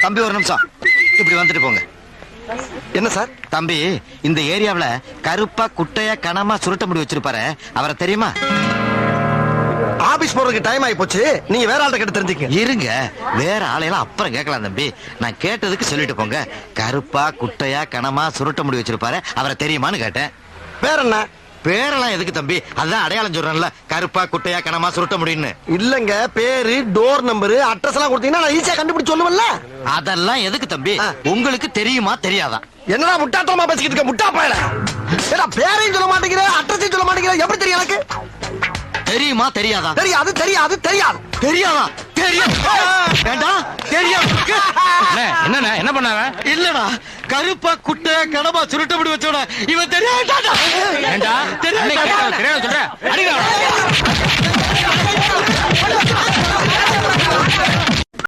தம்பி ஒரு நிமிஷம் இப்படி வந்துட்டு போங்க. என்ன சார்? தம்பி, இந்த ஏரியாவுல கருப்பா குட்டையா கனமா சுருட்ட முடி வச்சிருப்பாரு, அவரை தெரியுமா? ஆபீஸ் போறதுக்கு டைம் ஆகி போச்சு, நீங்க வேற ஆள்கிட்ட கேட்டு தெரிஞ்சுக்க. இருங்க, வேற ஆளையெல்லாம் அப்புறம் கேட்கலாம் தம்பி. நான் கேட்டதுக்கு சொல்லிட்டு போங்க. கருப்பா குட்டையா கனமா சுருட்ட முடி வச்சிருப்பாரு, அவரை தெரியுமான்னு கேட்டேன். வேற என்ன? பேரெல்லாம் எதுக்கு தம்பி? அதான் அடையாளம் சொல்றேன்ல, கருப்பா குட்டையா கனமா சுருட்ட முடின்னு. இல்லங்க, பேரு, டோர் நம்பர், அட்ரஸ் எல்லாம் கொடுத்தீங்கன்னா நான் ஈஸியா கண்டுபிடிச்சு சொல்லுவேன்ல. அதெல்லாம் எதுக்கு தம்பி? உங்களுக்கு தெரியுமா தெரியாதா? என்னடா முட்டாட்டமா பேசிக்கிட்டு இருக்க முட்டா பயல? ஏடா பேரையும் சொல்ல மாட்டேங்கிற, அட்ரஸையும் சொல்ல மாட்டேங்கிற, எப்படி தெரியும் எனக்கு? தெரியுமா தெரியாதா? தெரியாது தெரியாது தெரியாது. தெரியாதா? தெரியும். வேண்டாம், தெரியும். என்ன என்ன பண்ணாங்க? இல்லடா, கருப்பா குட்டையா கனமா சுருட்ட முடி வச்சோட இவன் தெரியாதா? தெரியாது சொல்ற. அடிடா.